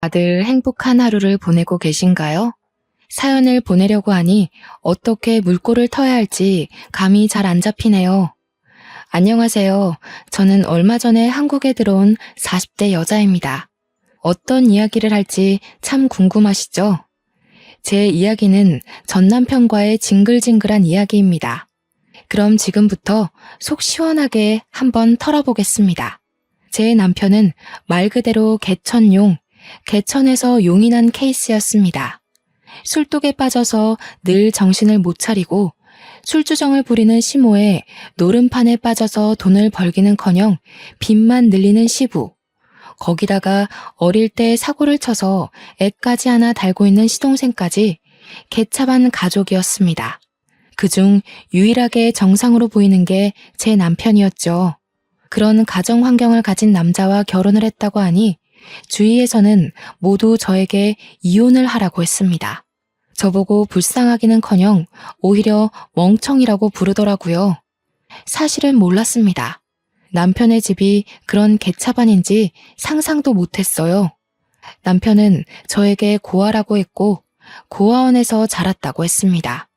다들 행복한 하루를 보내고 계신가요? 사연을 보내려고 하니 어떻게 물꼬를 터야 할지 감이 잘 안 잡히네요. 안녕하세요. 저는 얼마 전에 한국에 들어온 40대 여자입니다. 어떤 이야기를 할지 참 궁금하시죠? 제 이야기는 전 남편과의 징글징글한 이야기입니다. 그럼 지금부터 속 시원하게 한번 털어보겠습니다. 제 남편은 말 그대로 개천용, 개천에서 용이 난 케이스였습니다. 술독에 빠져서 늘 정신을 못 차리고 술주정을 부리는 시모에 노름판에 빠져서 돈을 벌기는커녕 빚만 늘리는 시부, 거기다가 어릴 때 사고를 쳐서 애까지 하나 달고 있는 시동생까지 개차반 가족이었습니다. 그중 유일하게 정상으로 보이는 게 제 남편이었죠. 그런 가정 환경을 가진 남자와 결혼을 했다고 하니 주위에서는 모두 저에게 이혼을 하라고 했습니다. 저보고 불쌍하기는커녕 오히려 멍청이라고 부르더라고요. 사실은 몰랐습니다. 남편의 집이 그런 개차반인지 상상도 못했어요. 남편은 저에게 고아라고 했고 고아원에서 자랐다고 했습니다.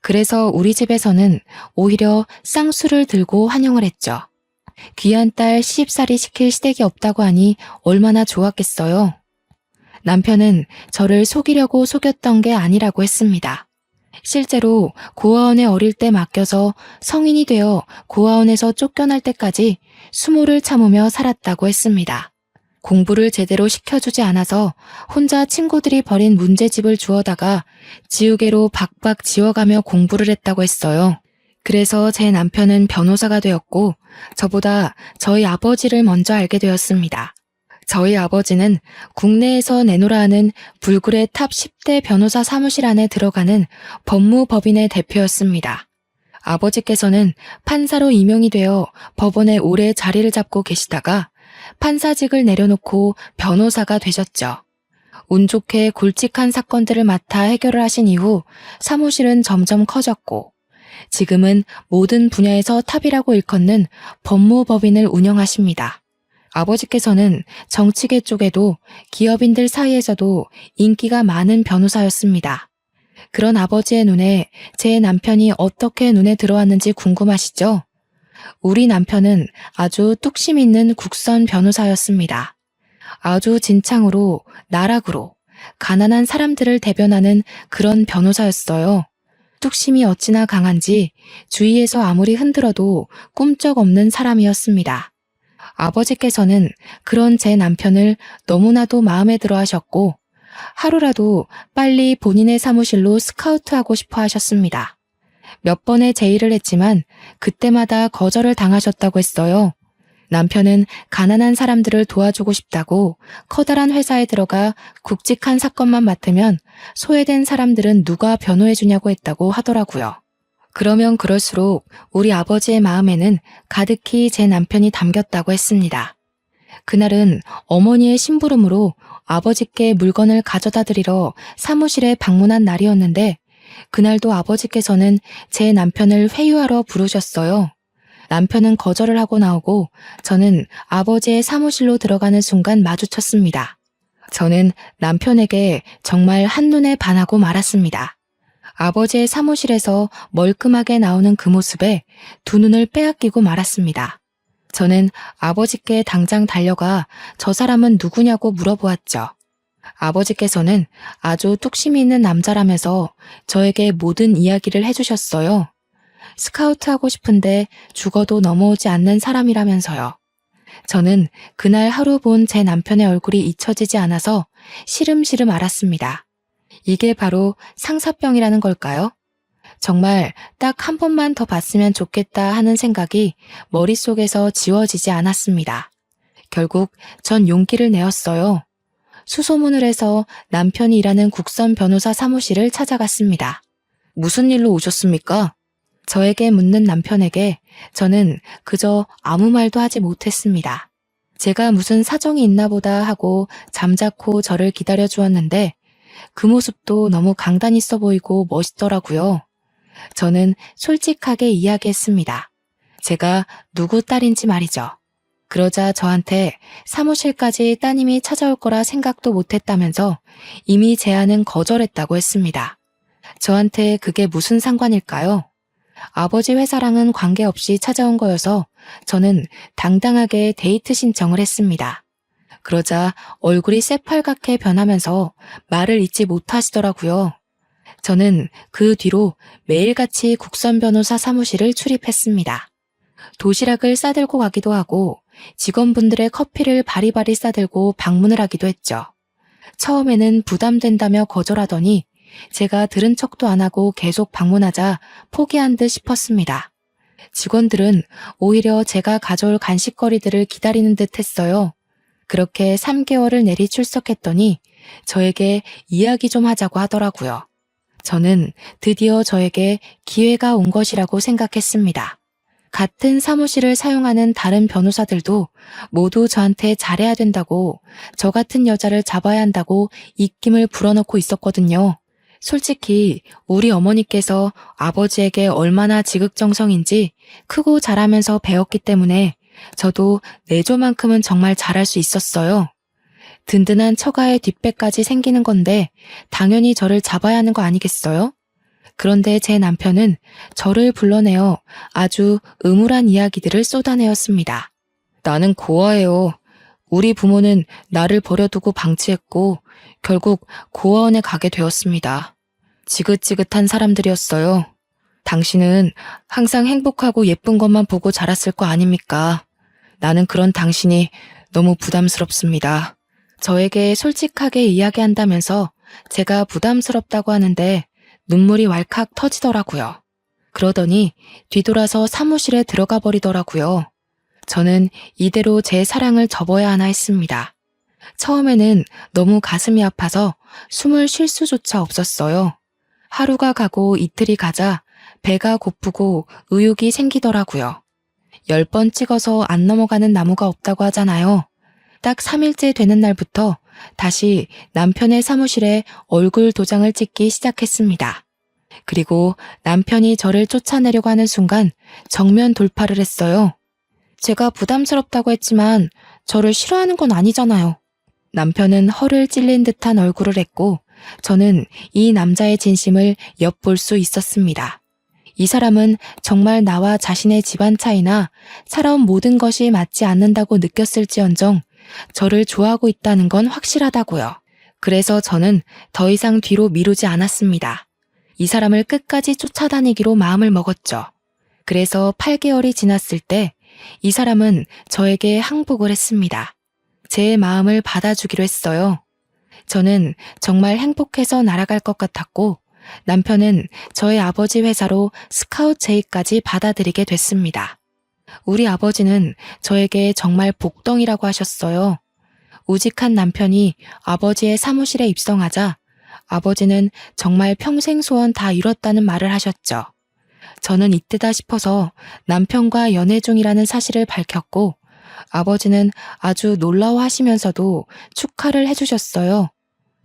그래서 우리 집에서는 오히려 쌍수를 들고 환영을 했죠. 귀한 딸 시집살이 시킬 시댁이 없다고 하니 얼마나 좋았겠어요. 남편은 저를 속이려고 속였던 게 아니라고 했습니다. 실제로 고아원에 어릴 때 맡겨서 성인이 되어 고아원에서 쫓겨날 때까지 수모를 참으며 살았다고 했습니다. 공부를 제대로 시켜주지 않아서 혼자 친구들이 버린 문제집을 주워다가 지우개로 박박 지워가며 공부를 했다고 했어요. 그래서 제 남편은 변호사가 되었고 저보다 저희 아버지를 먼저 알게 되었습니다. 저희 아버지는 국내에서 내노라 하는 불굴의 탑 10대 변호사 사무실 안에 들어가는 법무법인의 대표였습니다. 아버지께서는 판사로 임용이 되어 법원에 오래 자리를 잡고 계시다가 판사직을 내려놓고 변호사가 되셨죠. 운 좋게 굵직한 사건들을 맡아 해결을 하신 이후 사무실은 점점 커졌고 지금은 모든 분야에서 탑이라고 일컫는 법무법인을 운영하십니다. 아버지께서는 정치계 쪽에도 기업인들 사이에서도 인기가 많은 변호사였습니다. 그런 아버지의 눈에 제 남편이 어떻게 눈에 들어왔는지 궁금하시죠? 우리 남편은 아주 뚝심 있는 국선 변호사였습니다. 아주 진창으로 나락으로 가난한 사람들을 대변하는 그런 변호사였어요. 뚝심이 어찌나 강한지 주위에서 아무리 흔들어도 꿈쩍없는 사람이었습니다. 아버지께서는 그런 제 남편을 너무나도 마음에 들어 하셨고 하루라도 빨리 본인의 사무실로 스카우트하고 싶어 하셨습니다. 몇 번의 제의를 했지만 그때마다 거절을 당하셨다고 했어요. 남편은 가난한 사람들을 도와주고 싶다고 커다란 회사에 들어가 굵직한 사건만 맡으면 소외된 사람들은 누가 변호해주냐고 했다고 하더라고요. 그러면 그럴수록 우리 아버지의 마음에는 가득히 제 남편이 담겼다고 했습니다. 그날은 어머니의 심부름으로 아버지께 물건을 가져다 드리러 사무실에 방문한 날이었는데 그날도 아버지께서는 제 남편을 회유하러 부르셨어요. 남편은 거절을 하고 나오고 저는 아버지의 사무실로 들어가는 순간 마주쳤습니다. 저는 남편에게 정말 한눈에 반하고 말았습니다. 아버지의 사무실에서 멀끔하게 나오는 그 모습에 두 눈을 빼앗기고 말았습니다. 저는 아버지께 당장 달려가 저 사람은 누구냐고 물어보았죠. 아버지께서는 아주 뚝심이 있는 남자라면서 저에게 모든 이야기를 해주셨어요. 스카우트하고 싶은데 죽어도 넘어오지 않는 사람이라면서요. 저는 그날 하루 본 제 남편의 얼굴이 잊혀지지 않아서 시름시름 앓았습니다. 이게 바로 상사병이라는 걸까요? 정말 딱 한 번만 더 봤으면 좋겠다 하는 생각이 머릿속에서 지워지지 않았습니다. 결국 전 용기를 내었어요. 수소문을 해서 남편이 일하는 국선 변호사 사무실을 찾아갔습니다. 무슨 일로 오셨습니까? 저에게 묻는 남편에게 저는 그저 아무 말도 하지 못했습니다. 제가 무슨 사정이 있나 보다 하고 잠자코 저를 기다려 주었는데 그 모습도 너무 강단 있어 보이고 멋있더라고요. 저는 솔직하게 이야기했습니다. 제가 누구 딸인지 말이죠. 그러자 저한테 사무실까지 따님이 찾아올 거라 생각도 못했다면서 이미 제안은 거절했다고 했습니다. 저한테 그게 무슨 상관일까요? 아버지 회사랑은 관계없이 찾아온 거여서 저는 당당하게 데이트 신청을 했습니다. 그러자 얼굴이 새빨갛게 변하면서 말을 잇지 못하시더라고요. 저는 그 뒤로 매일같이 국선 변호사 사무실을 출입했습니다. 도시락을 싸들고 가기도 하고 직원분들의 커피를 바리바리 싸들고 방문을 하기도 했죠. 처음에는 부담된다며 거절하더니 제가 들은 척도 안 하고 계속 방문하자 포기한 듯 싶었습니다. 직원들은 오히려 제가 가져올 간식거리들을 기다리는 듯 했어요. 그렇게 3개월을 내리 출석했더니 저에게 이야기 좀 하자고 하더라고요. 저는 드디어 저에게 기회가 온 것이라고 생각했습니다. 같은 사무실을 사용하는 다른 변호사들도 모두 저한테 잘해야 된다고, 저 같은 여자를 잡아야 한다고 입김을 불어넣고 있었거든요. 솔직히 우리 어머니께서 아버지에게 얼마나 지극정성인지 크고 잘하면서 배웠기 때문에 저도 내조만큼은 정말 잘할 수 있었어요. 든든한 처가의 뒷배까지 생기는 건데 당연히 저를 잡아야 하는 거 아니겠어요? 그런데 제 남편은 저를 불러내어 아주 음울한 이야기들을 쏟아내었습니다. 나는 고아예요. 우리 부모는 나를 버려두고 방치했고 결국 고아원에 가게 되었습니다. 지긋지긋한 사람들이었어요. 당신은 항상 행복하고 예쁜 것만 보고 자랐을 거 아닙니까? 나는 그런 당신이 너무 부담스럽습니다. 저에게 솔직하게 이야기한다면서 제가 부담스럽다고 하는데 눈물이 왈칵 터지더라고요. 그러더니 뒤돌아서 사무실에 들어가 버리더라고요. 저는 이대로 제 사랑을 접어야 하나 했습니다. 처음에는 너무 가슴이 아파서 숨을 쉴 수조차 없었어요. 하루가 가고 이틀이 가자 배가 고프고 의욕이 생기더라고요. 10번 찍어서 안 넘어가는 나무가 없다고 하잖아요. 딱 3일째 되는 날부터 다시 남편의 사무실에 얼굴 도장을 찍기 시작했습니다. 그리고 남편이 저를 쫓아내려고 하는 순간 정면 돌파를 했어요. 제가 부담스럽다고 했지만 저를 싫어하는 건 아니잖아요. 남편은 허를 찔린 듯한 얼굴을 했고 저는 이 남자의 진심을 엿볼 수 있었습니다. 이 사람은 정말 나와 자신의 집안 차이나 살아온 모든 것이 맞지 않는다고 느꼈을지언정 저를 좋아하고 있다는 건 확실하다고요. 그래서 저는 더 이상 뒤로 미루지 않았습니다. 이 사람을 끝까지 쫓아다니기로 마음을 먹었죠. 그래서 8개월이 지났을 때 이 사람은 저에게 항복을 했습니다. 제 마음을 받아주기로 했어요. 저는 정말 행복해서 날아갈 것 같았고 남편은 저의 아버지 회사로 스카우트 제의까지 받아들이게 됐습니다. 우리 아버지는 저에게 정말 복덩이라고 하셨어요. 우직한 남편이 아버지의 사무실에 입성하자 아버지는 정말 평생 소원 다 이뤘다는 말을 하셨죠. 저는 이때다 싶어서 남편과 연애 중이라는 사실을 밝혔고 아버지는 아주 놀라워하시면서도 축하를 해주셨어요.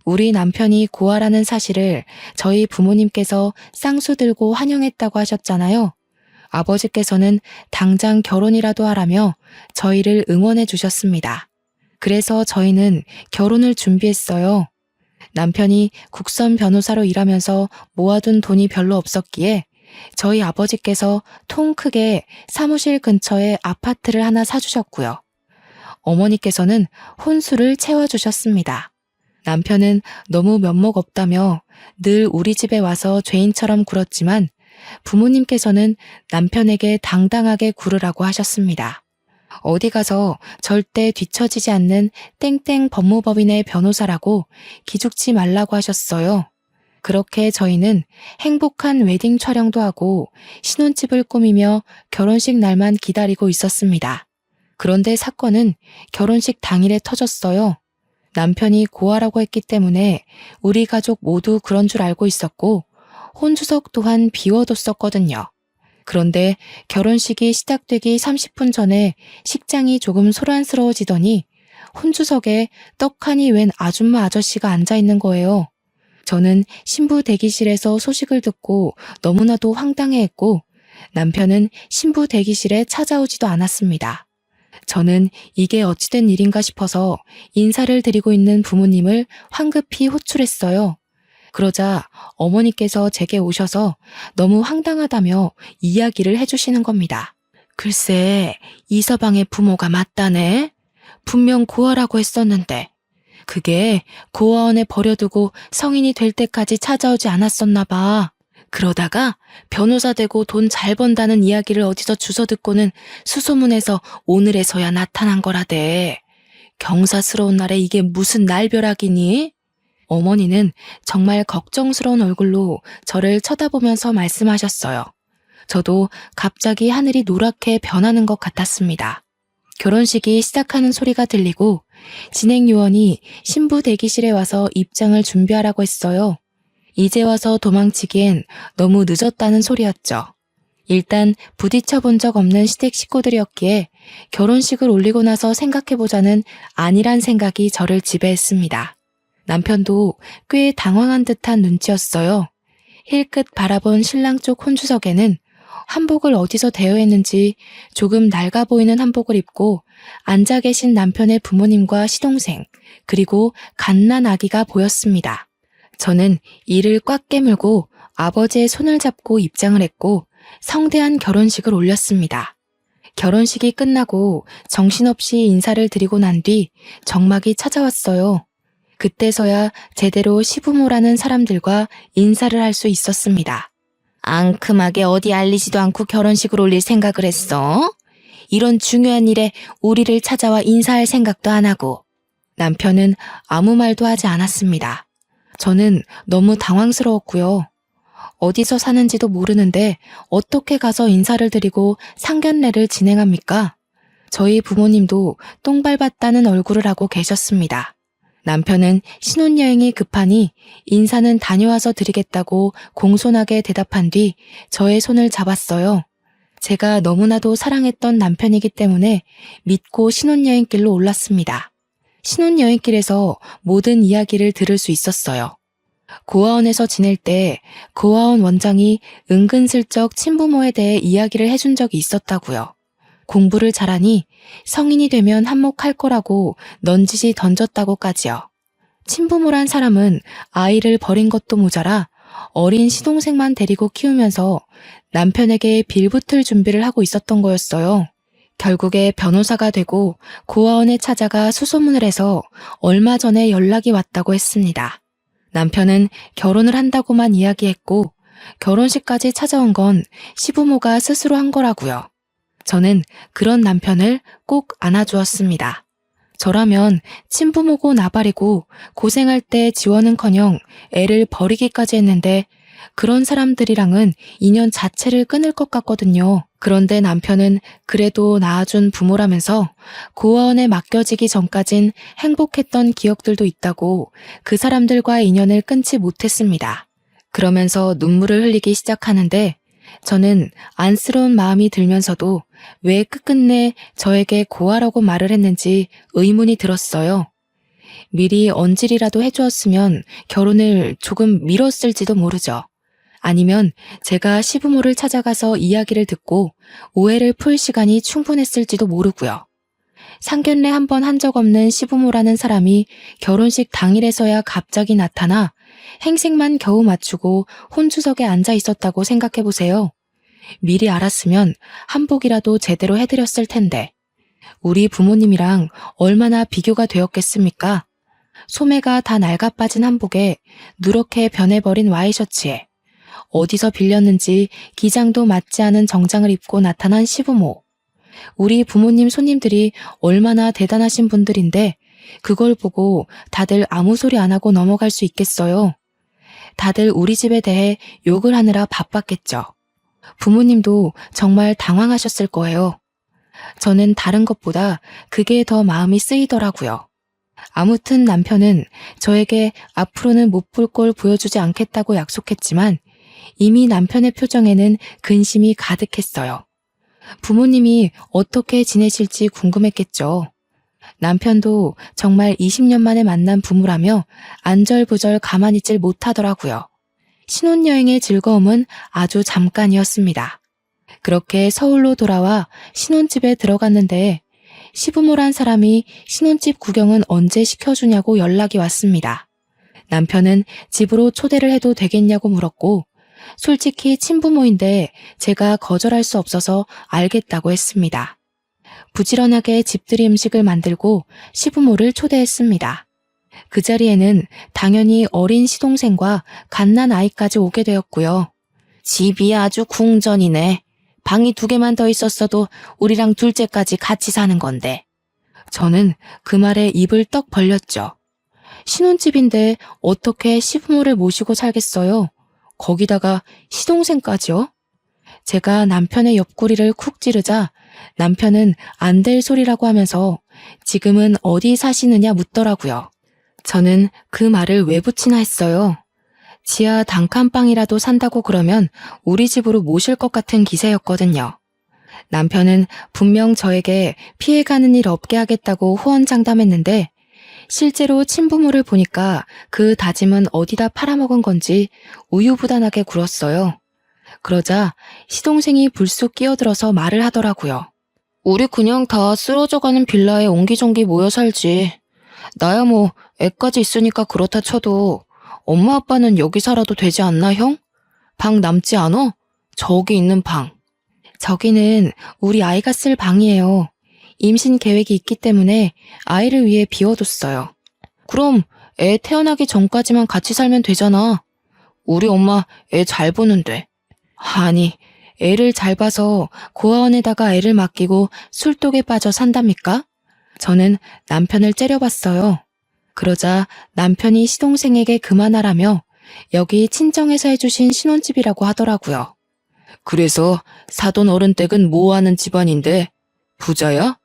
우리 남편이 고아라는 사실을 저희 부모님께서 쌍수 들고 환영했다고 하셨잖아요. 아버지께서는 당장 결혼이라도 하라며 저희를 응원해 주셨습니다. 그래서 저희는 결혼을 준비했어요. 남편이 국선 변호사로 일하면서 모아둔 돈이 별로 없었기에 저희 아버지께서 통 크게 사무실 근처에 아파트를 하나 사주셨고요. 어머니께서는 혼수를 채워주셨습니다. 남편은 너무 면목 없다며 늘 우리 집에 와서 죄인처럼 굴었지만 부모님께서는 남편에게 당당하게 굴으라고 하셨습니다. 어디 가서 절대 뒤처지지 않는 땡땡 법무법인의 변호사라고 기죽지 말라고 하셨어요. 그렇게 저희는 행복한 웨딩 촬영도 하고 신혼집을 꾸미며 결혼식 날만 기다리고 있었습니다. 그런데 사건은 결혼식 당일에 터졌어요. 남편이 고아라고 했기 때문에 우리 가족 모두 그런 줄 알고 있었고 혼주석 또한 비워뒀었거든요. 그런데 결혼식이 시작되기 30분 전에 식장이 조금 소란스러워지더니 혼주석에 떡하니 웬 아줌마 아저씨가 앉아있는 거예요. 저는 신부 대기실에서 소식을 듣고 너무나도 황당해했고 남편은 신부 대기실에 찾아오지도 않았습니다. 저는 이게 어찌된 일인가 싶어서 인사를 드리고 있는 부모님을 황급히 호출했어요. 그러자 어머니께서 제게 오셔서 너무 황당하다며 이야기를 해주시는 겁니다. 글쎄, 이서방의 부모가 맞다네. 분명 고아라고 했었는데 그게 고아원에 버려두고 성인이 될 때까지 찾아오지 않았었나 봐. 그러다가 변호사 되고 돈 잘 번다는 이야기를 어디서 주워 듣고는 수소문해서 오늘에서야 나타난 거라대. 경사스러운 날에 이게 무슨 날벼락이니? 어머니는 정말 걱정스러운 얼굴로 저를 쳐다보면서 말씀하셨어요. 저도 갑자기 하늘이 노랗게 변하는 것 같았습니다. 결혼식이 시작하는 소리가 들리고 진행 요원이 신부 대기실에 와서 입장을 준비하라고 했어요. 이제 와서 도망치기엔 너무 늦었다는 소리였죠. 일단 부딪혀 본 적 없는 시댁 식구들이었기에 결혼식을 올리고 나서 생각해보자는 안일한 생각이 저를 지배했습니다. 남편도 꽤 당황한 듯한 눈치였어요. 힐끗 바라본 신랑 쪽 혼주석에는 한복을 어디서 대여했는지 조금 낡아 보이는 한복을 입고 앉아 계신 남편의 부모님과 시동생, 그리고 갓난 아기가 보였습니다. 저는 이를 꽉 깨물고 아버지의 손을 잡고 입장을 했고 성대한 결혼식을 올렸습니다. 결혼식이 끝나고 정신없이 인사를 드리고 난 뒤 정막이 찾아왔어요. 그때서야 제대로 시부모라는 사람들과 인사를 할 수 있었습니다. 앙큼하게 어디 알리지도 않고 결혼식을 올릴 생각을 했어? 이런 중요한 일에 우리를 찾아와 인사할 생각도 안 하고. 남편은 아무 말도 하지 않았습니다. 저는 너무 당황스러웠고요. 어디서 사는지도 모르는데 어떻게 가서 인사를 드리고 상견례를 진행합니까? 저희 부모님도 똥 밟았다는 얼굴을 하고 계셨습니다. 남편은 신혼여행이 급하니 인사는 다녀와서 드리겠다고 공손하게 대답한 뒤 저의 손을 잡았어요. 제가 너무나도 사랑했던 남편이기 때문에 믿고 신혼여행길로 올랐습니다. 신혼여행길에서 모든 이야기를 들을 수 있었어요. 고아원에서 지낼 때 고아원 원장이 은근슬쩍 친부모에 대해 이야기를 해준 적이 있었다고요. 공부를 잘하니 성인이 되면 한몫할 거라고 넌지시 던졌다고까지요. 친부모란 사람은 아이를 버린 것도 모자라 어린 시동생만 데리고 키우면서 남편에게 빌붙을 준비를 하고 있었던 거였어요. 결국에 변호사가 되고 고아원에 찾아가 수소문을 해서 얼마 전에 연락이 왔다고 했습니다. 남편은 결혼을 한다고만 이야기했고 결혼식까지 찾아온 건 시부모가 스스로 한 거라고요. 저는 그런 남편을 꼭 안아주었습니다. 저라면 친부모고 나발이고 고생할 때 지원은커녕 애를 버리기까지 했는데 그런 사람들이랑은 인연 자체를 끊을 것 같거든요. 그런데 남편은 그래도 낳아준 부모라면서 고아원에 맡겨지기 전까진 행복했던 기억들도 있다고 그 사람들과의 인연을 끊지 못했습니다. 그러면서 눈물을 흘리기 시작하는데 저는 안쓰러운 마음이 들면서도 왜 끝끝내 저에게 고아라고 말을 했는지 의문이 들었어요. 미리 언질이라도 해주었으면 결혼을 조금 미뤘을지도 모르죠. 아니면 제가 시부모를 찾아가서 이야기를 듣고 오해를 풀 시간이 충분했을지도 모르고요. 상견례 한 번 한 적 없는 시부모라는 사람이 결혼식 당일에서야 갑자기 나타나 행색만 겨우 맞추고 혼주석에 앉아 있었다고 생각해보세요. 미리 알았으면 한복이라도 제대로 해드렸을 텐데 우리 부모님이랑 얼마나 비교가 되었겠습니까? 소매가 다 낡아 빠진 한복에 누렇게 변해버린 와이셔츠에 어디서 빌렸는지 기장도 맞지 않은 정장을 입고 나타난 시부모. 우리 부모님 손님들이 얼마나 대단하신 분들인데 그걸 보고 다들 아무 소리 안 하고 넘어갈 수 있겠어요. 다들 우리 집에 대해 욕을 하느라 바빴겠죠. 부모님도 정말 당황하셨을 거예요. 저는 다른 것보다 그게 더 마음이 쓰이더라고요. 아무튼 남편은 저에게 앞으로는 못 볼 걸 보여주지 않겠다고 약속했지만 이미 남편의 표정에는 근심이 가득했어요. 부모님이 어떻게 지내실지 궁금했겠죠. 남편도 정말 20년 만에 만난 부부라며 안절부절 가만히 있질 못하더라고요. 신혼여행의 즐거움은 아주 잠깐이었습니다. 그렇게 서울로 돌아와 신혼집에 들어갔는데 시부모란 사람이 신혼집 구경은 언제 시켜주냐고 연락이 왔습니다. 남편은 집으로 초대를 해도 되겠냐고 물었고, 솔직히 친부모인데 제가 거절할 수 없어서 알겠다고 했습니다. 부지런하게 집들이 음식을 만들고 시부모를 초대했습니다. 그 자리에는 당연히 어린 시동생과 갓난 아이까지 오게 되었고요. 집이 아주 궁전이네. 방이 2개만 더 있었어도 우리랑 둘째까지 같이 사는 건데. 저는 그 말에 입을 떡 벌렸죠. 신혼집인데 어떻게 시부모를 모시고 살겠어요? 거기다가 시동생까지요? 제가 남편의 옆구리를 쿡 찌르자 남편은 안 될 소리라고 하면서 지금은 어디 사시느냐 묻더라고요. 저는 그 말을 왜 붙이나 했어요. 지하 단칸방이라도 산다고 그러면 우리 집으로 모실 것 같은 기세였거든요. 남편은 분명 저에게 피해가는 일 없게 하겠다고 호언장담했는데 실제로 친부모를 보니까 그 다짐은 어디다 팔아먹은 건지 우유부단하게 굴었어요. 그러자 시동생이 불쑥 끼어들어서 말을 하더라고요. 우리 그냥 다 쓰러져가는 빌라에 옹기종기 모여 살지. 나야 뭐 애까지 있으니까 그렇다 쳐도 엄마 아빠는 여기 살아도 되지 않나 형? 방 남지 않어? 저기 있는 방. 저기는 우리 아이가 쓸 방이에요. 임신 계획이 있기 때문에 아이를 위해 비워뒀어요. 그럼 애 태어나기 전까지만 같이 살면 되잖아. 우리 엄마 애 잘 보는데. 아니, 애를 잘 봐서 고아원에다가 애를 맡기고 술독에 빠져 산답니까? 저는 남편을 째려봤어요. 그러자 남편이 시동생에게 그만하라며 여기 친정에서 해주신 신혼집이라고 하더라고요. 그래서 사돈 어른 댁은 뭐하는 집안인데 부자야?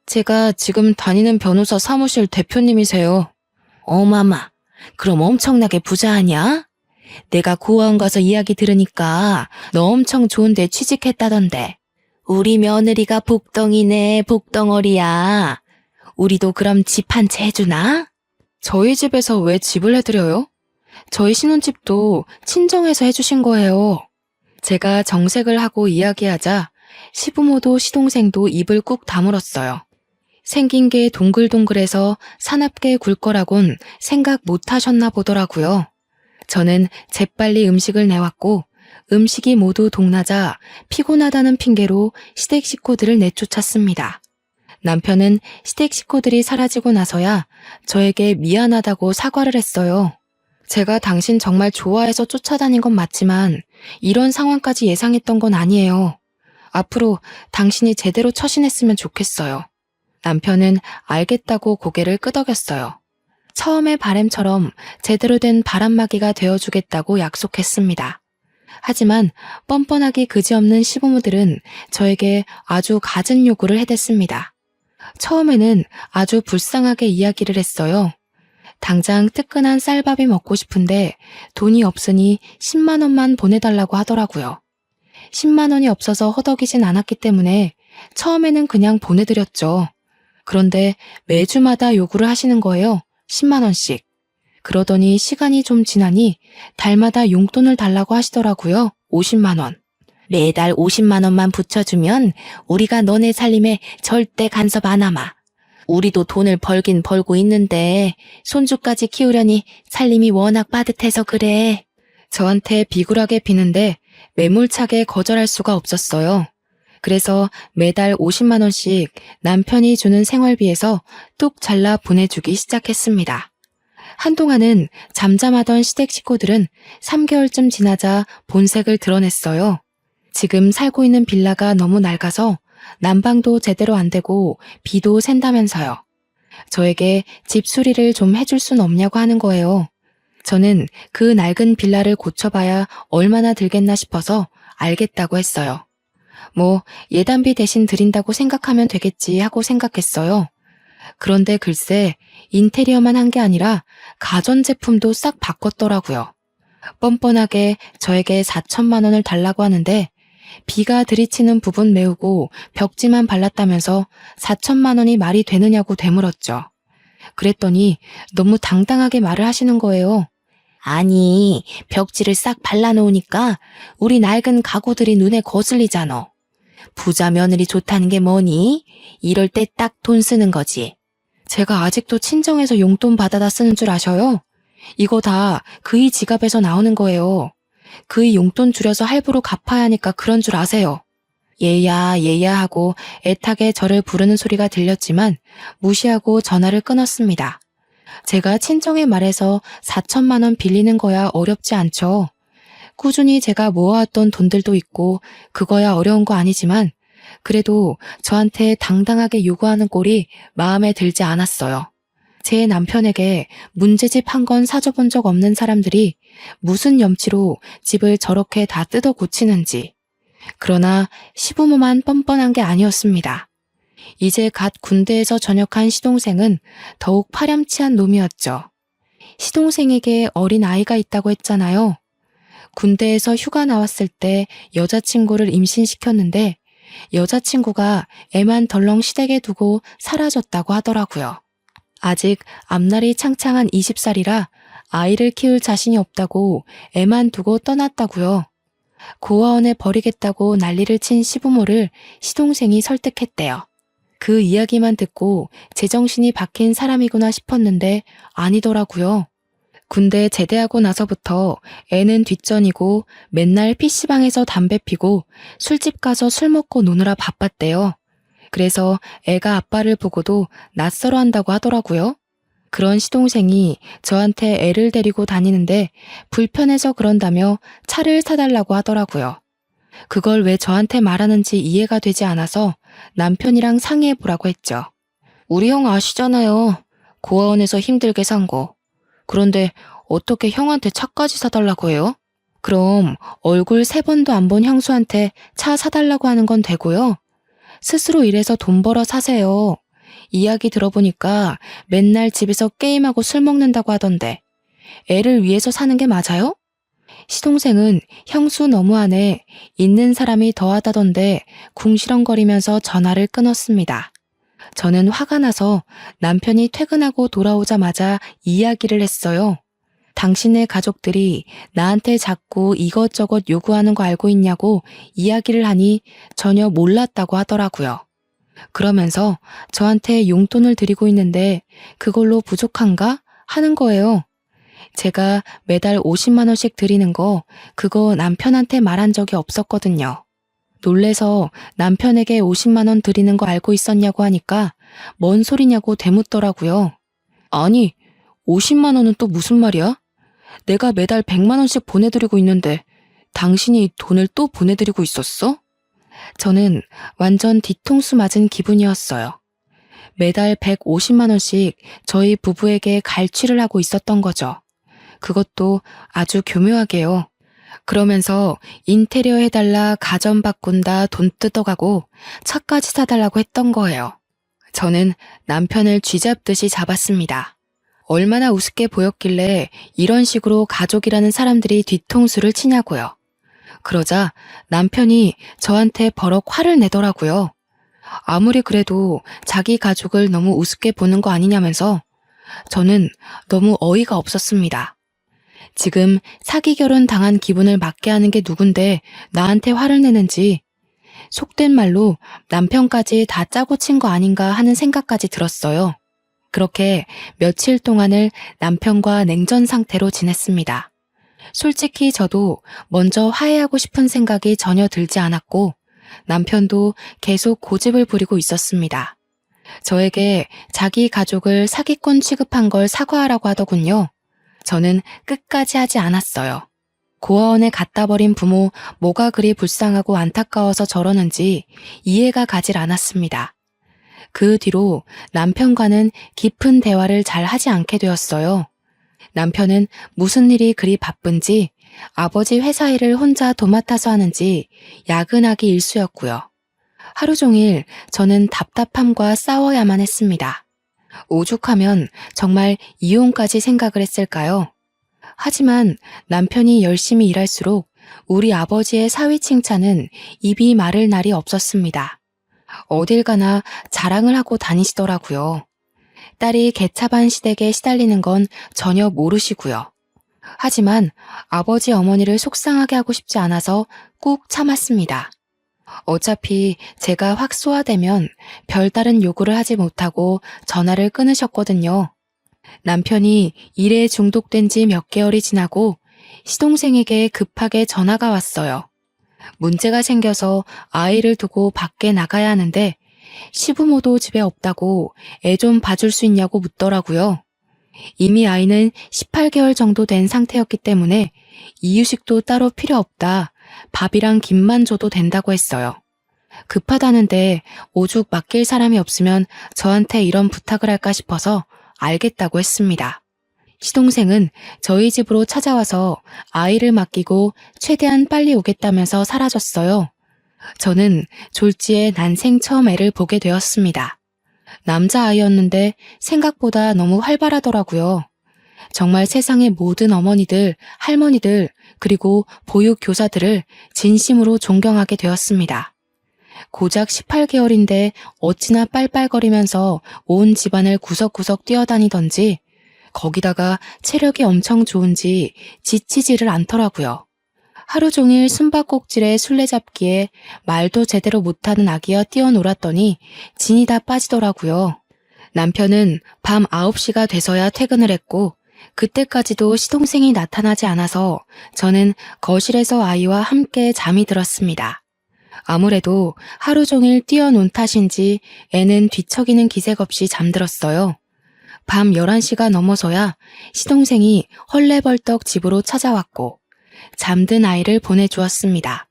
제가 지금 다니는 변호사 사무실 대표님이세요. 어마마, 그럼 엄청나게 부자 아냐? 내가 고아원 가서 이야기 들으니까 너 엄청 좋은 데 취직했다던데. 우리 며느리가 복덩이네, 복덩어리야. 우리도 그럼 집 한 채 해주나? 저희 집에서 왜 집을 해드려요? 저희 신혼집도 친정에서 해주신 거예요. 제가 정색을 하고 이야기하자 시부모도 시동생도 입을 꾹 다물었어요. 생긴 게 동글동글해서 사납게 굴 거라곤 생각 못 하셨나 보더라고요. 저는 재빨리 음식을 내왔고 음식이 모두 동나자 피곤하다는 핑계로 시댁 식구들을 내쫓았습니다. 남편은 시댁 식구들이 사라지고 나서야 저에게 미안하다고 사과를 했어요. 제가 당신 정말 좋아해서 쫓아다닌 건 맞지만 이런 상황까지 예상했던 건 아니에요. 앞으로 당신이 제대로 처신했으면 좋겠어요. 남편은 알겠다고 고개를 끄덕였어요. 처음의 바램처럼 제대로 된 바람막이가 되어주겠다고 약속했습니다. 하지만 뻔뻔하기 그지없는 시부모들은 저에게 아주 갖은 요구를 해댔습니다. 처음에는 아주 불쌍하게 이야기를 했어요. 당장 뜨끈한 쌀밥이 먹고 싶은데 돈이 없으니 10만 원만 보내달라고 하더라고요. 10만 원이 없어서 허덕이진 않았기 때문에 처음에는 그냥 보내드렸죠. 그런데 매주마다 요구를 하시는 거예요. 10만 원씩. 그러더니 시간이 좀 지나니 달마다 용돈을 달라고 하시더라고요. 50만 원. 매달 50만 원만 붙여주면 우리가 너네 살림에 절대 간섭 안 하마. 우리도 돈을 벌긴 벌고 있는데 손주까지 키우려니 살림이 워낙 빠듯해서 그래. 저한테 비굴하게 비는데 매몰차게 거절할 수가 없었어요. 그래서 매달 50만 원씩 남편이 주는 생활비에서 뚝 잘라 보내주기 시작했습니다. 한동안은 잠잠하던 시댁 식구들은 3개월쯤 지나자 본색을 드러냈어요. 지금 살고 있는 빌라가 너무 낡아서 난방도 제대로 안 되고 비도 샌다면서요. 저에게 집 수리를 좀 해줄 순 없냐고 하는 거예요. 저는 그 낡은 빌라를 고쳐봐야 얼마나 들겠나 싶어서 알겠다고 했어요. 뭐 예단비 대신 드린다고 생각하면 되겠지 하고 생각했어요. 그런데 글쎄 인테리어만 한 게 아니라 가전제품도 싹 바꿨더라고요. 뻔뻔하게 저에게 4천만 원을 달라고 하는데 비가 들이치는 부분 메우고 벽지만 발랐다면서 4천만 원이 말이 되느냐고 되물었죠. 그랬더니 너무 당당하게 말을 하시는 거예요. 아니, 벽지를 싹 발라놓으니까 우리 낡은 가구들이 눈에 거슬리잖아. 부자 며느리 좋다는 게 뭐니? 이럴 때 딱 돈 쓰는 거지. 제가 아직도 친정에서 용돈 받아다 쓰는 줄 아셔요? 이거 다 그이 지갑에서 나오는 거예요. 그이 용돈 줄여서 할부로 갚아야 하니까 그런 줄 아세요. 얘야 얘야 하고 애타게 저를 부르는 소리가 들렸지만 무시하고 전화를 끊었습니다. 제가 친정에 말해서 4천만 원 빌리는 거야 어렵지 않죠. 꾸준히 제가 모아왔던 돈들도 있고 그거야 어려운 거 아니지만 그래도 저한테 당당하게 요구하는 꼴이 마음에 들지 않았어요. 제 남편에게 문제집 한 건 사줘본 적 없는 사람들이 무슨 염치로 집을 저렇게 다 뜯어 고치는지. 그러나 시부모만 뻔뻔한 게 아니었습니다. 이제 갓 군대에서 전역한 시동생은 더욱 파렴치한 놈이었죠. 시동생에게 어린 아이가 있다고 했잖아요. 군대에서 휴가 나왔을 때 여자친구를 임신시켰는데 여자친구가 애만 덜렁 시댁에 두고 사라졌다고 하더라고요. 아직 앞날이 창창한 20살이라 아이를 키울 자신이 없다고 애만 두고 떠났다고요. 고아원에 버리겠다고 난리를 친 시부모를 시동생이 설득했대요. 그 이야기만 듣고 제정신이 박힌 사람이구나 싶었는데 아니더라고요. 군대 제대하고 나서부터 애는 뒷전이고 맨날 PC방에서 담배 피고 술집 가서 술 먹고 노느라 바빴대요. 그래서 애가 아빠를 보고도 낯설어 한다고 하더라고요. 그런 시동생이 저한테 애를 데리고 다니는데 불편해서 그런다며 차를 사달라고 하더라고요. 그걸 왜 저한테 말하는지 이해가 되지 않아서 남편이랑 상의해보라고 했죠. 우리 형 아시잖아요. 고아원에서 힘들게 산 거. 그런데 어떻게 형한테 차까지 사달라고 해요? 그럼 얼굴 3번도 안 본 형수한테 차 사달라고 하는 건 되고요. 스스로 일해서 돈 벌어 사세요. 이야기 들어보니까 맨날 집에서 게임하고 술 먹는다고 하던데 애를 위해서 사는 게 맞아요? 시동생은 형수 너무하네, 있는 사람이 더하다던데 궁시렁거리면서 전화를 끊었습니다. 저는 화가 나서 남편이 퇴근하고 돌아오자마자 이야기를 했어요. 당신의 가족들이 나한테 자꾸 이것저것 요구하는 거 알고 있냐고 이야기를 하니 전혀 몰랐다고 하더라고요. 그러면서 저한테 용돈을 드리고 있는데 그걸로 부족한가? 하는 거예요. 제가 매달 50만 원씩 드리는 거 그거 남편한테 말한 적이 없었거든요. 놀래서 남편에게 50만 원 드리는 거 알고 있었냐고 하니까 뭔 소리냐고 되묻더라고요. 아니, 50만 원은 또 무슨 말이야? 내가 매달 100만 원씩 보내드리고 있는데 당신이 돈을 또 보내드리고 있었어? 저는 완전 뒤통수 맞은 기분이었어요. 매달 150만 원씩 저희 부부에게 갈취를 하고 있었던 거죠. 그것도 아주 교묘하게요. 그러면서 인테리어 해달라, 가전 바꾼다, 돈 뜯어가고 차까지 사달라고 했던 거예요. 저는 남편을 쥐잡듯이 잡았습니다. 얼마나 우습게 보였길래 이런 식으로 가족이라는 사람들이 뒤통수를 치냐고요. 그러자 남편이 저한테 버럭 화를 내더라고요. 아무리 그래도 자기 가족을 너무 우습게 보는 거 아니냐면서. 저는 너무 어이가 없었습니다. 지금 사기 결혼 당한 기분을 맞게 하는 게 누군데 나한테 화를 내는지, 속된 말로 남편까지 다 짜고 친 거 아닌가 하는 생각까지 들었어요. 그렇게 며칠 동안을 남편과 냉전 상태로 지냈습니다. 솔직히 저도 먼저 화해하고 싶은 생각이 전혀 들지 않았고 남편도 계속 고집을 부리고 있었습니다. 저에게 자기 가족을 사기꾼 취급한 걸 사과하라고 하더군요. 저는 끝까지 하지 않았어요. 고아원에 갖다 버린 부모 뭐가 그리 불쌍하고 안타까워서 저러는지 이해가 가질 않았습니다. 그 뒤로 남편과는 깊은 대화를 잘 하지 않게 되었어요. 남편은 무슨 일이 그리 바쁜지, 아버지 회사 일을 혼자 도맡아서 하는지 야근하기 일쑤였고요. 하루 종일 저는 답답함과 싸워야만 했습니다. 오죽하면 정말 이혼까지 생각을 했을까요? 하지만 남편이 열심히 일할수록 우리 아버지의 사위 칭찬은 입이 마를 날이 없었습니다. 어딜 가나 자랑을 하고 다니시더라고요. 딸이 개차반 시댁에 시달리는 건 전혀 모르시고요. 하지만 아버지 어머니를 속상하게 하고 싶지 않아서 꾹 참았습니다. 어차피 제가 확 쏘아대면 별다른 요구를 하지 못하고 전화를 끊으셨거든요. 남편이 일에 중독된 지 몇 개월이 지나고 시동생에게 급하게 전화가 왔어요. 문제가 생겨서 아이를 두고 밖에 나가야 하는데 시부모도 집에 없다고 애 좀 봐줄 수 있냐고 묻더라고요. 이미 아이는 18개월 정도 된 상태였기 때문에 이유식도 따로 필요 없다. 밥이랑 김만 줘도 된다고 했어요. 급하다는데 오죽 맡길 사람이 없으면 저한테 이런 부탁을 할까 싶어서 알겠다고 했습니다. 시동생은 저희 집으로 찾아와서 아이를 맡기고 최대한 빨리 오겠다면서 사라졌어요. 저는 졸지에 난생 처음 애를 보게 되었습니다. 남자아이였는데 생각보다 너무 활발하더라고요. 정말 세상의 모든 어머니들, 할머니들, 그리고 보육교사들을 진심으로 존경하게 되었습니다. 고작 18개월인데 어찌나 빨빨거리면서 온 집안을 구석구석 뛰어다니던지 거기다가 체력이 엄청 좋은지 지치지를 않더라고요. 하루 종일 숨바꼭질에 술래잡기에 말도 제대로 못하는 아기와 뛰어놀았더니 진이 다 빠지더라고요. 남편은 밤 9시가 돼서야 퇴근을 했고 그때까지도 시동생이 나타나지 않아서 저는 거실에서 아이와 함께 잠이 들었습니다. 아무래도 하루 종일 뛰어논 탓인지 애는 뒤척이는 기색 없이 잠들었어요. 밤 11시가 넘어서야 시동생이 헐레벌떡 집으로 찾아왔고 잠든 아이를 보내주었습니다.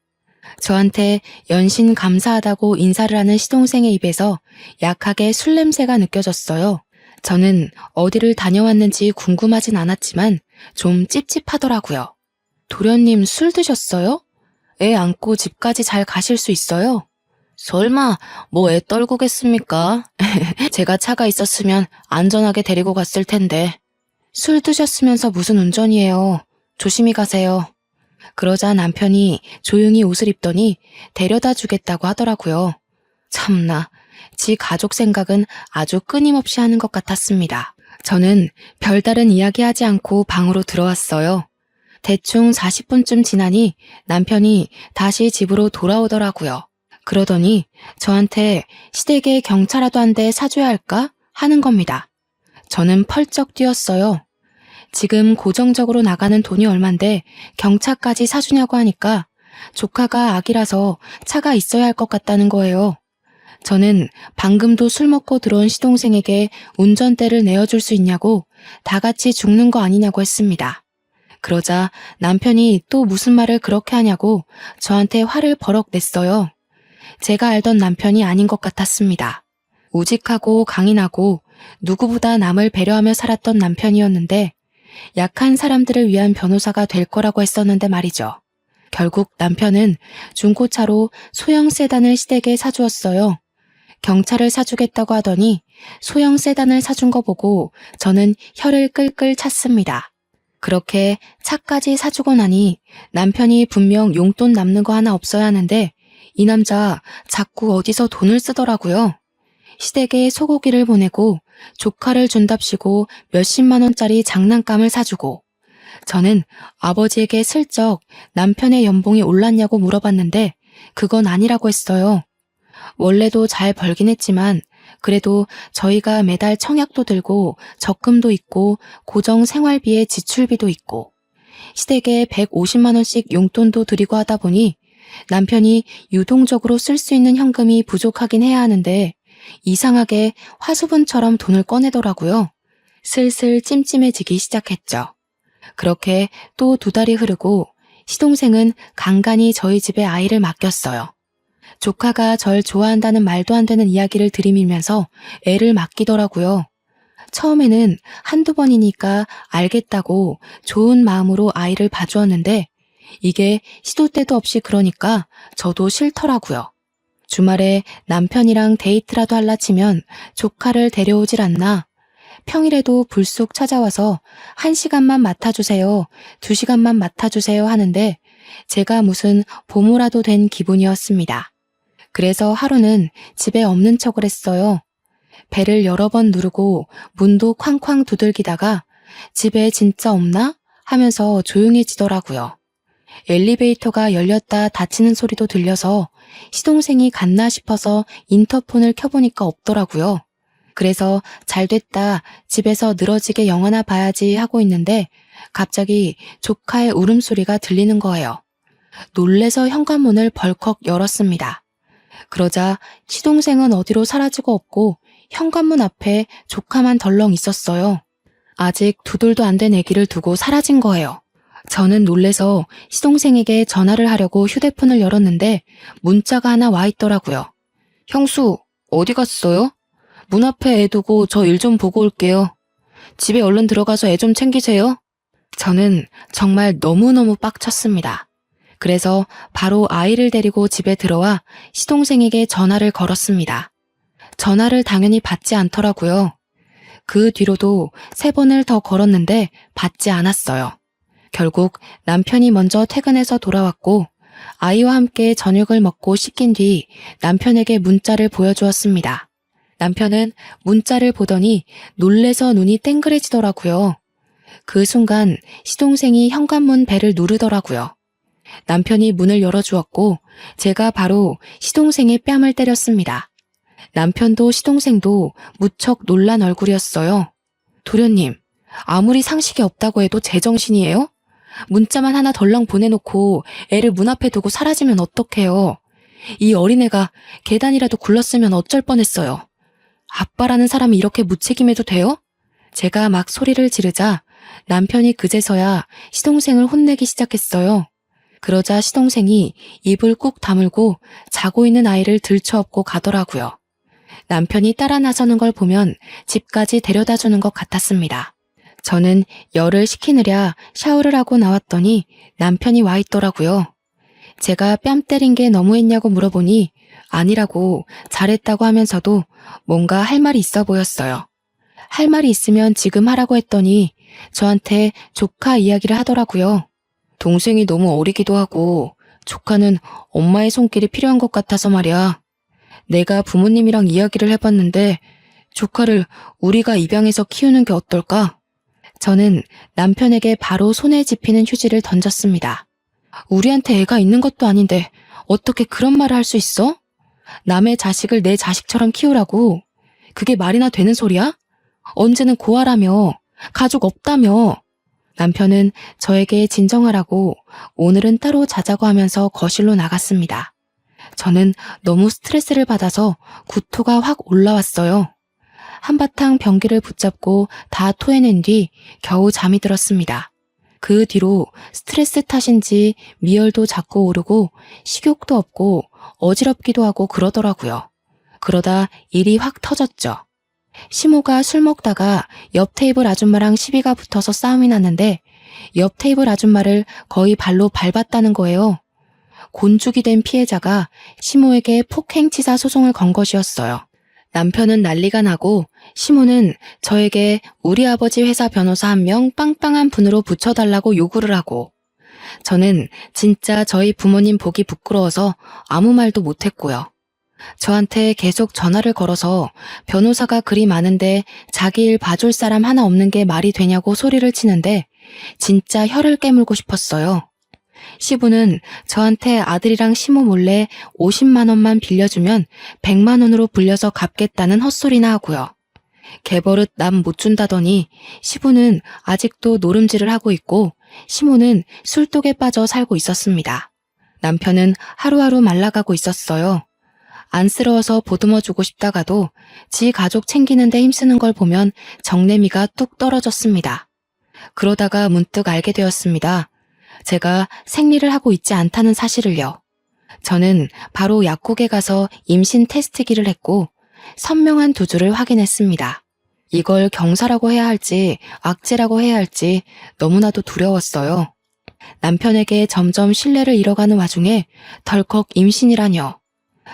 저한테 연신 감사하다고 인사를 하는 시동생의 입에서 약하게 술 냄새가 느껴졌어요. 저는 어디를 다녀왔는지 궁금하진 않았지만 좀 찝찝하더라고요. 도련님 술 드셨어요? 애 안고 집까지 잘 가실 수 있어요? 설마 뭐 애 떨구겠습니까? 제가 차가 있었으면 안전하게 데리고 갔을 텐데. 술 드셨으면서 무슨 운전이에요. 조심히 가세요. 그러자 남편이 조용히 옷을 입더니 데려다 주겠다고 하더라고요. 참나, 지 가족 생각은 아주 끊임없이 하는 것 같았습니다. 저는 별다른 이야기하지 않고 방으로 들어왔어요. 대충 40분쯤 지나니 남편이 다시 집으로 돌아오더라고요. 그러더니 저한테 시댁에 경차라도 한 대 사줘야 할까 하는 겁니다. 저는 펄쩍 뛰었어요. 지금 고정적으로 나가는 돈이 얼만데 경차까지 사주냐고 하니까 조카가 아기라서 차가 있어야 할 것 같다는 거예요. 저는 방금도 술 먹고 들어온 시동생에게 운전대를 내어줄 수 있냐고 다 같이 죽는 거 아니냐고 했습니다. 그러자 남편이 또 무슨 말을 그렇게 하냐고 저한테 화를 버럭 냈어요. 제가 알던 남편이 아닌 것 같았습니다. 우직하고 강인하고 누구보다 남을 배려하며 살았던 남편이었는데 약한 사람들을 위한 변호사가 될 거라고 했었는데 말이죠. 결국 남편은 중고차로 소형 세단을 시댁에 사주었어요. 경차를 사주겠다고 하더니 소형 세단을 사준 거 보고 저는 혀를 끌끌 찼습니다. 그렇게 차까지 사주고 나니 남편이 분명 용돈 남는 거 하나 없어야 하는데 이 남자 자꾸 어디서 돈을 쓰더라고요. 시댁에 소고기를 보내고 조카를 준답시고 몇십만 원짜리 장난감을 사주고 저는 아버지에게 슬쩍 남편의 연봉이 올랐냐고 물어봤는데 그건 아니라고 했어요. 원래도 잘 벌긴 했지만 그래도 저희가 매달 청약도 들고 적금도 있고 고정 생활비에 지출비도 있고 시댁에 150만 원씩 용돈도 드리고 하다 보니 남편이 유동적으로 쓸 수 있는 현금이 부족하긴 해야 하는데 이상하게 화수분처럼 돈을 꺼내더라고요. 슬슬 찜찜해지기 시작했죠. 그렇게 또 2달이 흐르고 시동생은 간간히 저희 집에 아이를 맡겼어요. 조카가 절 좋아한다는 말도 안 되는 이야기를 들이밀면서 애를 맡기더라고요. 처음에는 한두 번이니까 알겠다고 좋은 마음으로 아이를 봐주었는데 이게 시도 때도 없이 그러니까 저도 싫더라고요. 주말에 남편이랑 데이트라도 할라 치면 조카를 데려오질 않나. 평일에도 불쑥 찾아와서 1시간만 맡아주세요, 2시간만 맡아주세요 하는데 제가 무슨 보모라도 된 기분이었습니다. 그래서 하루는 집에 없는 척을 했어요. 배를 여러 번 누르고 문도 쾅쾅 두들기다가 집에 진짜 없나? 하면서 조용해지더라고요. 엘리베이터가 열렸다 닫히는 소리도 들려서 시동생이 갔나 싶어서 인터폰을 켜보니까 없더라고요. 그래서 잘 됐다, 집에서 늘어지게 영화나 봐야지 하고 있는데 갑자기 조카의 울음소리가 들리는 거예요. 놀래서 현관문을 벌컥 열었습니다. 그러자 시동생은 어디로 사라지고 없고 현관문 앞에 조카만 덜렁 있었어요. 아직 2돌도 안 된 아기를 두고 사라진 거예요. 저는 놀래서 시동생에게 전화를 하려고 휴대폰을 열었는데 문자가 하나 와 있더라고요. 형수, 어디 갔어요? 문 앞에 애 두고 저 일 좀 보고 올게요. 집에 얼른 들어가서 애 좀 챙기세요. 저는 정말 너무너무 빡쳤습니다. 그래서 바로 아이를 데리고 집에 들어와 시동생에게 전화를 걸었습니다. 전화를 당연히 받지 않더라고요. 그 뒤로도 3번을 더 걸었는데 받지 않았어요. 결국 남편이 먼저 퇴근해서 돌아왔고 아이와 함께 저녁을 먹고 씻긴 뒤 남편에게 문자를 보여주었습니다. 남편은 문자를 보더니 놀래서 눈이 땡그레지더라고요. 그 순간 시동생이 현관문 벨을 누르더라고요. 남편이 문을 열어주었고 제가 바로 시동생의 뺨을 때렸습니다. 남편도 시동생도 무척 놀란 얼굴이었어요. 도련님, 아무리 상식이 없다고 해도 제정신이에요? 문자만 하나 덜렁 보내놓고 애를 문 앞에 두고 사라지면 어떡해요? 이 어린애가 계단이라도 굴렀으면 어쩔 뻔했어요. 아빠라는 사람이 이렇게 무책임해도 돼요? 제가 막 소리를 지르자 남편이 그제서야 시동생을 혼내기 시작했어요. 그러자 시동생이 입을 꾹 다물고 자고 있는 아이를 들쳐업고 가더라고요. 남편이 따라 나서는 걸 보면 집까지 데려다 주는 것 같았습니다. 저는 열을 식히느라 샤워를 하고 나왔더니 남편이 와 있더라고요. 제가 뺨 때린 게 너무했냐고 물어보니 아니라고 잘했다고 하면서도 뭔가 할 말이 있어 보였어요. 할 말이 있으면 지금 하라고 했더니 저한테 조카 이야기를 하더라고요. 동생이 너무 어리기도 하고 조카는 엄마의 손길이 필요한 것 같아서 말이야. 내가 부모님이랑 이야기를 해봤는데 조카를 우리가 입양해서 키우는 게 어떨까? 저는 남편에게 바로 손에 집히는 휴지를 던졌습니다. 우리한테 애가 있는 것도 아닌데 어떻게 그런 말을 할 수 있어? 남의 자식을 내 자식처럼 키우라고. 그게 말이나 되는 소리야? 언제는 고아라며, 가족 없다며. 남편은 저에게 진정하라고 오늘은 따로 자자고 하면서 거실로 나갔습니다. 저는 너무 스트레스를 받아서 구토가 확 올라왔어요. 한바탕 변기를 붙잡고 다 토해낸 뒤 겨우 잠이 들었습니다. 그 뒤로 스트레스 탓인지 미열도 자꾸 오르고 식욕도 없고 어지럽기도 하고 그러더라고요. 그러다 일이 확 터졌죠. 시모가 술 먹다가 옆 테이블 아줌마랑 시비가 붙어서 싸움이 났는데 옆 테이블 아줌마를 거의 발로 밟았다는 거예요. 곤죽이 된 피해자가 시모에게 폭행치사 소송을 건 것이었어요. 남편은 난리가 나고 시모는 저에게 우리 아버지 회사 변호사 1명 빵빵한 분으로 붙여달라고 요구를 하고 저는 진짜 저희 부모님 보기 부끄러워서 아무 말도 못했고요. 저한테 계속 전화를 걸어서 변호사가 그리 많은데 자기 일 봐줄 사람 하나 없는 게 말이 되냐고 소리를 치는데 진짜 혀를 깨물고 싶었어요. 시부는 저한테 아들이랑 시모 몰래 50만 원만 빌려주면 100만 원으로 불려서 갚겠다는 헛소리나 하고요. 개버릇 남 못 준다더니 시부는 아직도 노름질을 하고 있고 시모는 술독에 빠져 살고 있었습니다. 남편은 하루하루 말라가고 있었어요. 안쓰러워서 보듬어주고 싶다가도 지 가족 챙기는데 힘쓰는 걸 보면 정내미가 뚝 떨어졌습니다. 그러다가 문득 알게 되었습니다. 제가 생리를 하고 있지 않다는 사실을요. 저는 바로 약국에 가서 임신 테스트기를 했고 선명한 2주를 확인했습니다. 이걸 경사라고 해야 할지 악재라고 해야 할지 너무나도 두려웠어요. 남편에게 점점 신뢰를 잃어가는 와중에 덜컥 임신이라뇨.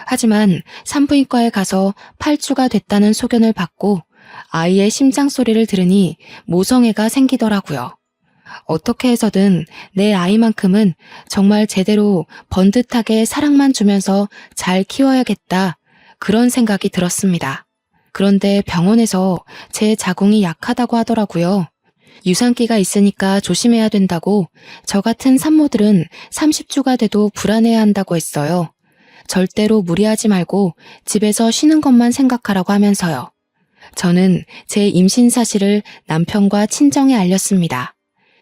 하지만 산부인과에 가서 8주가 됐다는 소견을 받고 아이의 심장 소리를 들으니 모성애가 생기더라고요. 어떻게 해서든 내 아이만큼은 정말 제대로 번듯하게 사랑만 주면서 잘 키워야겠다. 그런 생각이 들었습니다. 그런데 병원에서 제 자궁이 약하다고 하더라고요. 유산기가 있으니까 조심해야 된다고 저 같은 산모들은 30주가 돼도 불안해야 한다고 했어요. 절대로 무리하지 말고 집에서 쉬는 것만 생각하라고 하면서요. 저는 제 임신 사실을 남편과 친정에 알렸습니다.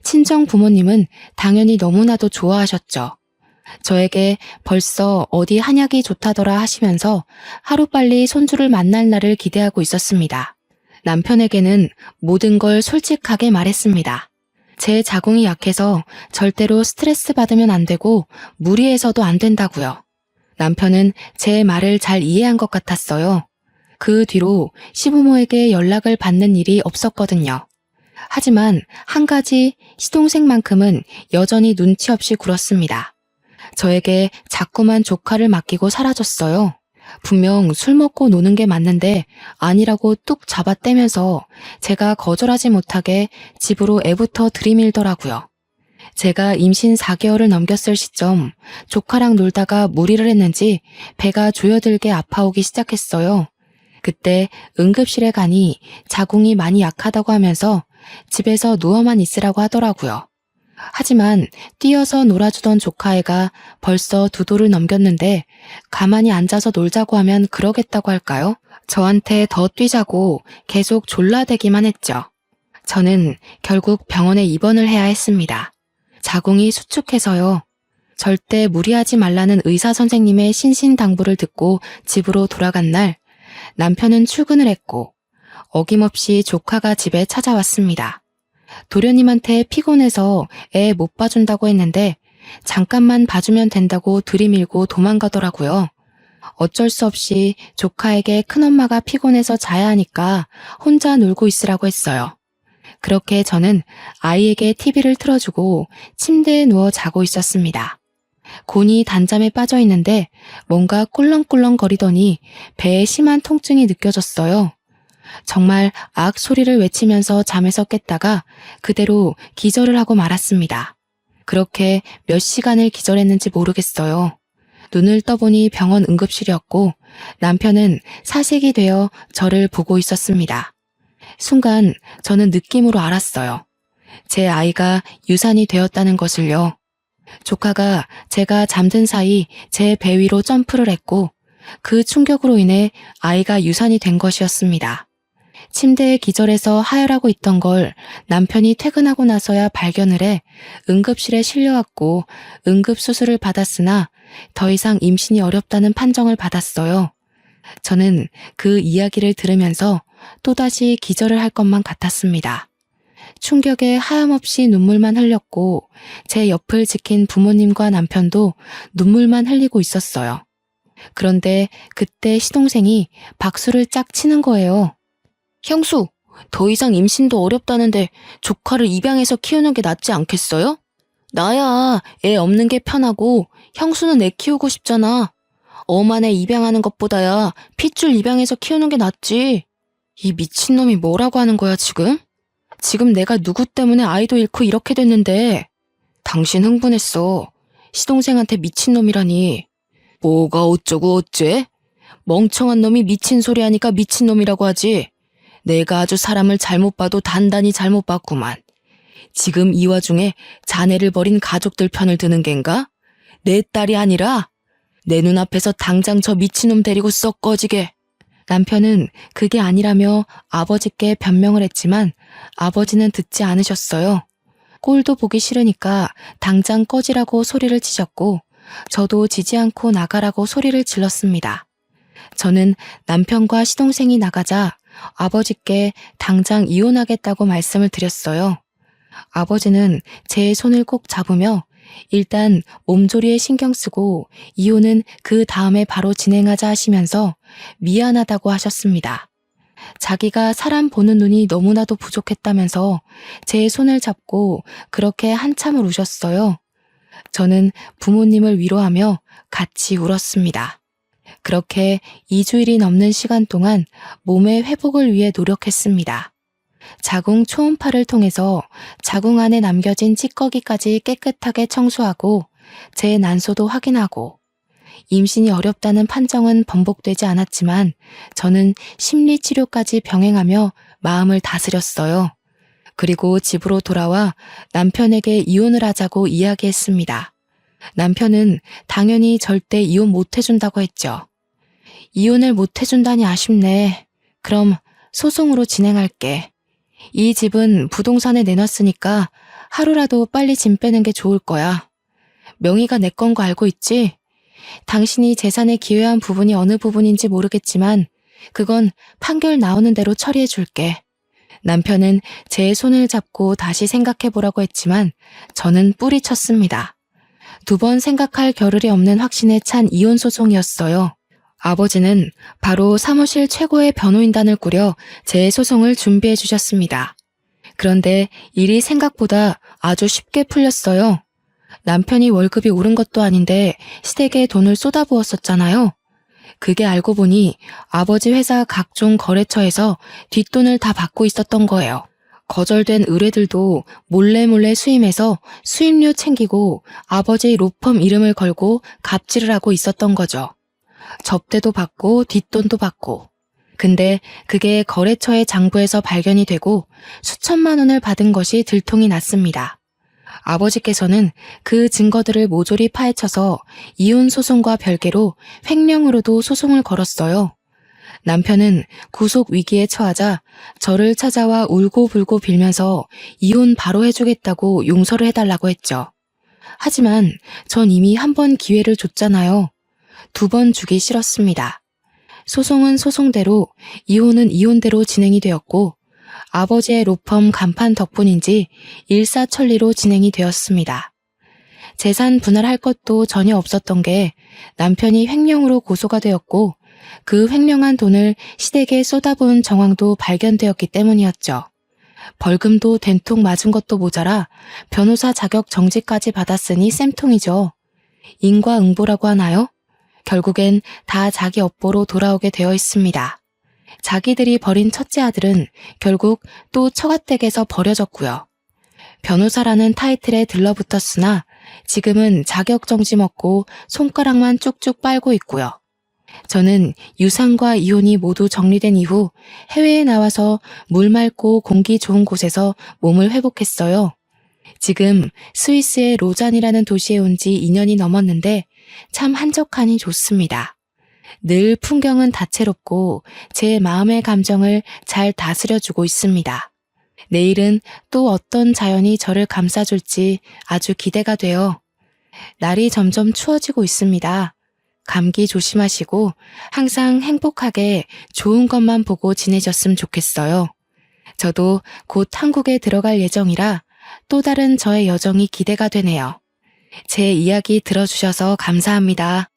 친정 부모님은 당연히 너무나도 좋아하셨죠. 저에게 벌써 어디 한약이 좋다더라 하시면서 하루빨리 손주를 만날 날을 기대하고 있었습니다. 남편에게는 모든 걸 솔직하게 말했습니다. 제 자궁이 약해서 절대로 스트레스 받으면 안 되고 무리해서도 안 된다고요. 남편은 제 말을 잘 이해한 것 같았어요. 그 뒤로 시부모에게 연락을 받는 일이 없었거든요. 하지만 한 가지 시동생만큼은 여전히 눈치 없이 굴었습니다. 저에게 자꾸만 조카를 맡기고 사라졌어요. 분명 술 먹고 노는 게 맞는데 아니라고 뚝 잡아떼면서 제가 거절하지 못하게 집으로 애부터 들이밀더라고요. 제가 임신 4개월을 넘겼을 시점 조카랑 놀다가 무리를 했는지 배가 조여들게 아파오기 시작했어요. 그때 응급실에 가니 자궁이 많이 약하다고 하면서 집에서 누워만 있으라고 하더라고요. 하지만 뛰어서 놀아주던 조카애가 벌써 2돌을 넘겼는데 가만히 앉아서 놀자고 하면 그러겠다고 할까요? 저한테 더 뛰자고 계속 졸라대기만 했죠. 저는 결국 병원에 입원을 해야 했습니다. 자궁이 수축해서요. 절대 무리하지 말라는 의사 선생님의 신신당부를 듣고 집으로 돌아간 날 남편은 출근을 했고 어김없이 조카가 집에 찾아왔습니다. 도련님한테 피곤해서 애 못 봐준다고 했는데 잠깐만 봐주면 된다고 들이밀고 도망가더라고요. 어쩔 수 없이 조카에게 큰엄마가 피곤해서 자야 하니까 혼자 놀고 있으라고 했어요. 그렇게 저는 아이에게 TV를 틀어주고 침대에 누워 자고 있었습니다. 곤이 단잠에 빠져 있는데 뭔가 꿀렁꿀렁 거리더니 배에 심한 통증이 느껴졌어요. 정말 악 소리를 외치면서 잠에서 깼다가 그대로 기절을 하고 말았습니다. 그렇게 몇 시간을 기절했는지 모르겠어요. 눈을 떠보니 병원 응급실이었고 남편은 사색이 되어 저를 보고 있었습니다. 순간 저는 느낌으로 알았어요. 제 아이가 유산이 되었다는 것을요. 조카가 제가 잠든 사이 제 배 위로 점프를 했고 그 충격으로 인해 아이가 유산이 된 것이었습니다. 침대에 기절해서 하혈하고 있던 걸 남편이 퇴근하고 나서야 발견을 해 응급실에 실려왔고 응급수술을 받았으나 더 이상 임신이 어렵다는 판정을 받았어요. 저는 그 이야기를 들으면서 또다시 기절을 할 것만 같았습니다. 충격에 하염없이 눈물만 흘렸고 제 옆을 지킨 부모님과 남편도 눈물만 흘리고 있었어요. 그런데 그때 시동생이 박수를 짝 치는 거예요. 형수, 더 이상 임신도 어렵다는데 조카를 입양해서 키우는 게 낫지 않겠어요? 나야 애 없는 게 편하고 형수는 애 키우고 싶잖아. 엄한 애 입양하는 것보다야 핏줄 입양해서 키우는 게 낫지. 이 미친놈이 뭐라고 하는 거야 지금? 지금 내가 누구 때문에 아이도 잃고 이렇게 됐는데. 당신 흥분했어. 시동생한테 미친놈이라니. 뭐가 어쩌고 어째? 멍청한 놈이 미친 소리 하니까 미친놈이라고 하지. 내가 아주 사람을 잘못 봐도 단단히 잘못 봤구만. 지금 이 와중에 자네를 버린 가족들 편을 드는 겐가? 내 딸이 아니라? 내 눈앞에서 당장 저 미친놈 데리고 썩 꺼지게. 남편은 그게 아니라며 아버지께 변명을 했지만 아버지는 듣지 않으셨어요. 꼴도 보기 싫으니까 당장 꺼지라고 소리를 치셨고 저도 지지 않고 나가라고 소리를 질렀습니다. 저는 남편과 시동생이 나가자 아버지께 당장 이혼하겠다고 말씀을 드렸어요. 아버지는 제 손을 꼭 잡으며 일단 몸조리에 신경 쓰고 이혼은 그 다음에 바로 진행하자 하시면서 미안하다고 하셨습니다. 자기가 사람 보는 눈이 너무나도 부족했다면서 제 손을 잡고 그렇게 한참을 우셨어요. 저는 부모님을 위로하며 같이 울었습니다. 그렇게 2주일이 넘는 시간 동안 몸의 회복을 위해 노력했습니다. 자궁 초음파를 통해서 자궁 안에 남겨진 찌꺼기까지 깨끗하게 청소하고 제 난소도 확인하고 임신이 어렵다는 판정은 번복되지 않았지만 저는 심리치료까지 병행하며 마음을 다스렸어요. 그리고 집으로 돌아와 남편에게 이혼을 하자고 이야기했습니다. 남편은 당연히 절대 이혼 못 해준다고 했죠. 이혼을 못 해준다니 아쉽네. 그럼 소송으로 진행할게. 이 집은 부동산에 내놨으니까 하루라도 빨리 짐 빼는 게 좋을 거야. 명의가 내 건 거 알고 있지? 당신이 재산에 기여한 부분이 어느 부분인지 모르겠지만 그건 판결 나오는 대로 처리해 줄게. 남편은 제 손을 잡고 다시 생각해 보라고 했지만 저는 뿌리쳤습니다. 2번 생각할 겨를이 없는 확신에 찬 이혼 소송이었어요. 아버지는 바로 사무실 최고의 변호인단을 꾸려 제 소송을 준비해 주셨습니다. 그런데 일이 생각보다 아주 쉽게 풀렸어요. 남편이 월급이 오른 것도 아닌데 시댁에 돈을 쏟아부었었잖아요. 그게 알고 보니 아버지 회사 각종 거래처에서 뒷돈을 다 받고 있었던 거예요. 거절된 의뢰들도 몰래 수임해서 수임료 챙기고 아버지 로펌 이름을 걸고 갑질을 하고 있었던 거죠. 접대도 받고 뒷돈도 받고. 근데 그게 거래처의 장부에서 발견이 되고 수천만 원을 받은 것이 들통이 났습니다. 아버지께서는 그 증거들을 모조리 파헤쳐서 이혼 소송과 별개로 횡령으로도 소송을 걸었어요. 남편은 구속 위기에 처하자 저를 찾아와 울고불고 빌면서 이혼 바로 해주겠다고 용서를 해달라고 했죠. 하지만 전 이미 1번 기회를 줬잖아요. 2번 주기 싫었습니다. 소송은 소송대로, 이혼은 이혼대로 진행이 되었고 아버지의 로펌 간판 덕분인지 일사천리로 진행이 되었습니다. 재산 분할할 것도 전혀 없었던 게 남편이 횡령으로 고소가 되었고 그 횡령한 돈을 시댁에 쏟아부은 정황도 발견되었기 때문이었죠. 벌금도 된통 맞은 것도 모자라 변호사 자격 정지까지 받았으니 쌤통이죠. 인과응보라고 하나요? 결국엔 다 자기 업보로 돌아오게 되어 있습니다. 자기들이 버린 첫째 아들은 결국 또 처가댁에서 버려졌고요. 변호사라는 타이틀에 들러붙었으나 지금은 자격정지 먹고 손가락만 쭉쭉 빨고 있고요. 저는 유산과 이혼이 모두 정리된 이후 해외에 나와서 물 맑고 공기 좋은 곳에서 몸을 회복했어요. 지금 스위스의 로잔이라는 도시에 온 지 2년이 넘었는데 참 한적하니 좋습니다. 늘 풍경은 다채롭고 제 마음의 감정을 잘 다스려주고 있습니다. 내일은 또 어떤 자연이 저를 감싸줄지 아주 기대가 돼요. 날이 점점 추워지고 있습니다. 감기 조심하시고 항상 행복하게 좋은 것만 보고 지내셨으면 좋겠어요. 저도 곧 한국에 들어갈 예정이라 또 다른 저의 여정이 기대가 되네요. 제 이야기 들어주셔서 감사합니다.